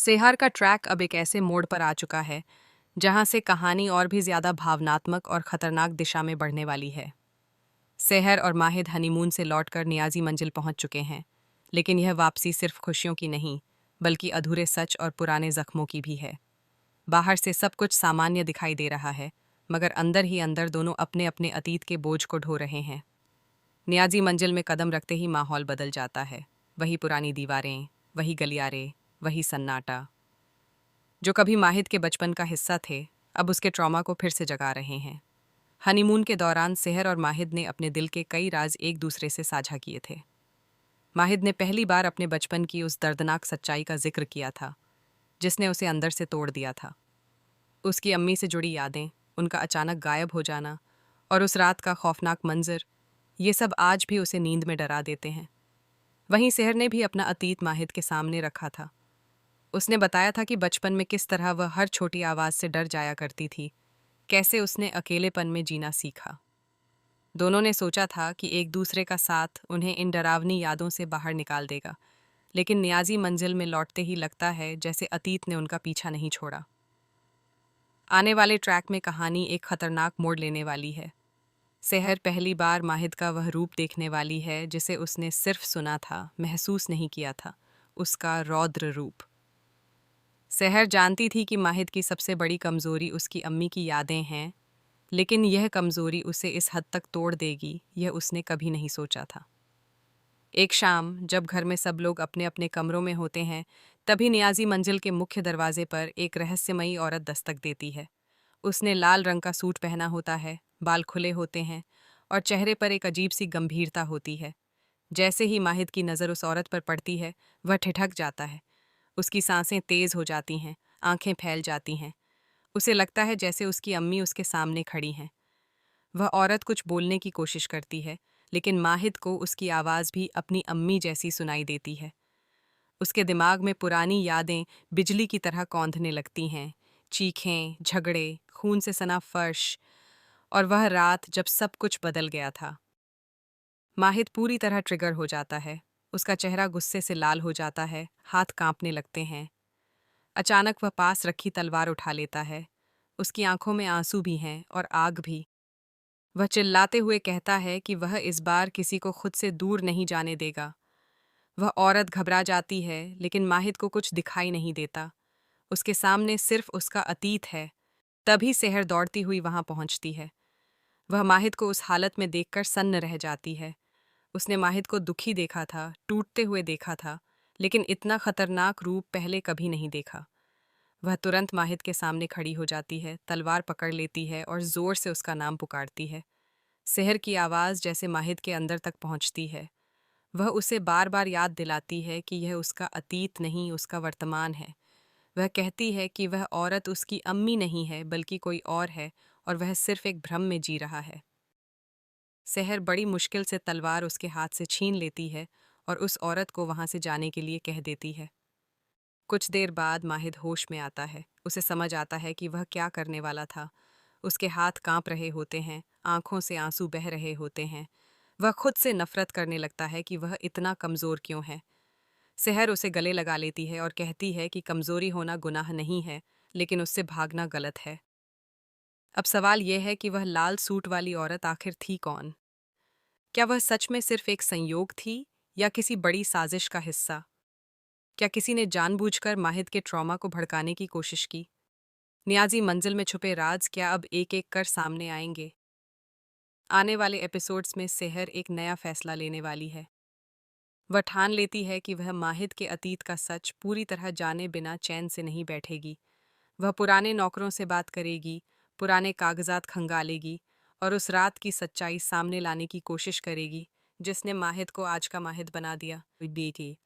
सेहार का ट्रैक अब एक ऐसे मोड़ पर आ चुका है जहां से कहानी और भी ज्यादा भावनात्मक और खतरनाक दिशा में बढ़ने वाली है। सेहर और माहिद हनीमून से लौटकर नियाजी मंजिल पहुंच चुके हैं, लेकिन यह वापसी सिर्फ खुशियों की नहीं, बल्कि अधूरे सच और पुराने जख्मों की भी है। बाहर से सब कुछ सामान्य दिखाई दे रहा है, मगर अंदर ही अंदर दोनों अपने अपने अतीत के बोझ को ढो रहे हैं। नियाजी मंजिल में कदम रखते ही माहौल बदल जाता है। वही पुरानी दीवारें, वही गलियारे, वही सन्नाटा जो कभी माहिद के बचपन का हिस्सा थे, अब उसके ट्रॉमा को फिर से जगा रहे हैं। हनीमून के दौरान सेहर और माहिद ने अपने दिल के कई राज एक दूसरे से साझा किए थे। माहिद ने पहली बार अपने बचपन की उस दर्दनाक सच्चाई का जिक्र किया था, जिसने उसे अंदर से तोड़ दिया था। उसकी अम्मी से जुड़ी यादें, उनका अचानक गायब हो जाना और उस रात का खौफनाक मंजर, ये सब आज भी उसे नींद में डरा देते हैं। वहीं सेहर ने भी अपना अतीत माहिद के सामने रखा था। उसने बताया था कि बचपन में किस तरह वह हर छोटी आवाज़ से डर जाया करती थी, कैसे उसने अकेलेपन में जीना सीखा। दोनों ने सोचा था कि एक दूसरे का साथ उन्हें इन डरावनी यादों से बाहर निकाल देगा, लेकिन नियाजी मंजिल में लौटते ही लगता है जैसे अतीत ने उनका पीछा नहीं छोड़ा। आने वाले ट्रैक में कहानी एक खतरनाक मोड़ लेने वाली है। सेहर पहली बार माहिद का वह रूप देखने वाली है जिसे उसने सिर्फ सुना था, महसूस नहीं किया था, उसका रौद्र रूप। सेहर जानती थी कि माहिद की सबसे बड़ी कमज़ोरी उसकी अम्मी की यादें हैं, लेकिन यह कमज़ोरी उसे इस हद तक तोड़ देगी, यह उसने कभी नहीं सोचा था। एक शाम जब घर में सब लोग अपने अपने कमरों में होते हैं, तभी नियाजी मंजिल के मुख्य दरवाजे पर एक रहस्यमयी औरत दस्तक देती है। उसने लाल रंग का सूट पहना होता है, बाल खुले होते हैं और चेहरे पर एक अजीब सी गंभीरता होती है। जैसे ही माहिद की नज़र उस औरत पर पड़ती है, वह ठिठक जाता है। उसकी सांसें तेज हो जाती हैं, आंखें फैल जाती हैं। उसे लगता है जैसे उसकी अम्मी उसके सामने खड़ी हैं। वह औरत कुछ बोलने की कोशिश करती है, लेकिन माहिद को उसकी आवाज़ भी अपनी अम्मी जैसी सुनाई देती है। उसके दिमाग में पुरानी यादें बिजली की तरह कौंधने लगती हैं। चीखें, झगड़े, खून से सना फर्श और वह रात जब सब कुछ बदल गया था। माहिद पूरी तरह ट्रिगर हो जाता है। उसका चेहरा गुस्से से लाल हो जाता है, हाथ कांपने लगते हैं। अचानक वह पास रखी तलवार उठा लेता है। उसकी आंखों में आंसू भी हैं और आग भी। वह चिल्लाते हुए कहता है कि वह इस बार किसी को खुद से दूर नहीं जाने देगा। वह औरत घबरा जाती है, लेकिन माहिद को कुछ दिखाई नहीं देता। उसके सामने सिर्फ उसका अतीत है। तभी सेहर दौड़ती हुई वहां पहुंचती है। वह माहिद को उस हालत में देखकर सन्न रह जाती है। उसने माहिद को दुखी देखा था, टूटते हुए देखा था, लेकिन इतना खतरनाक रूप पहले कभी नहीं देखा। वह तुरंत माहिद के सामने खड़ी हो जाती है, तलवार पकड़ लेती है और जोर से उसका नाम पुकारती है। सेहर की आवाज़ जैसे माहिद के अंदर तक पहुंचती है। वह उसे बार बार याद दिलाती है कि यह उसका अतीत नहीं, उसका वर्तमान है। वह कहती है कि वह औरत उसकी अम्मी नहीं है, बल्कि कोई और है, और वह सिर्फ एक भ्रम में जी रहा है। सेहर बड़ी मुश्किल से तलवार उसके हाथ से छीन लेती है और उस औरत को वहां से जाने के लिए कह देती है। कुछ देर बाद माहिद होश में आता है। उसे समझ आता है कि वह क्या करने वाला था। उसके हाथ कांप रहे होते हैं, आंखों से आंसू बह रहे होते हैं। वह खुद से नफरत करने लगता है कि वह इतना कमज़ोर क्यों है। सेहर उसे गले लगा लेती है और कहती है कि कमज़ोरी होना गुनाह नहीं है, लेकिन उससे भागना गलत है। अब सवाल यह है कि वह लाल सूट वाली औरत आखिर थी कौन? क्या वह सच में सिर्फ एक संयोग थी या किसी बड़ी साजिश का हिस्सा? क्या किसी ने जानबूझकर माहिद के ट्रॉमा को भड़काने की कोशिश की? नियाजी मंजिल में छुपे राज क्या अब एक एक कर सामने आएंगे? आने वाले एपिसोड्स में सेहर एक नया फैसला लेने वाली है। वह ठान लेती है कि वह माहिद के अतीत का सच पूरी तरह जाने बिना चैन से नहीं बैठेगी। वह पुराने नौकरों से बात करेगी, पुराने कागजात खंगालेगी और उस रात की सच्चाई सामने लाने की कोशिश करेगी जिसने माहिद को आज का माहिद बना दिया। बेटी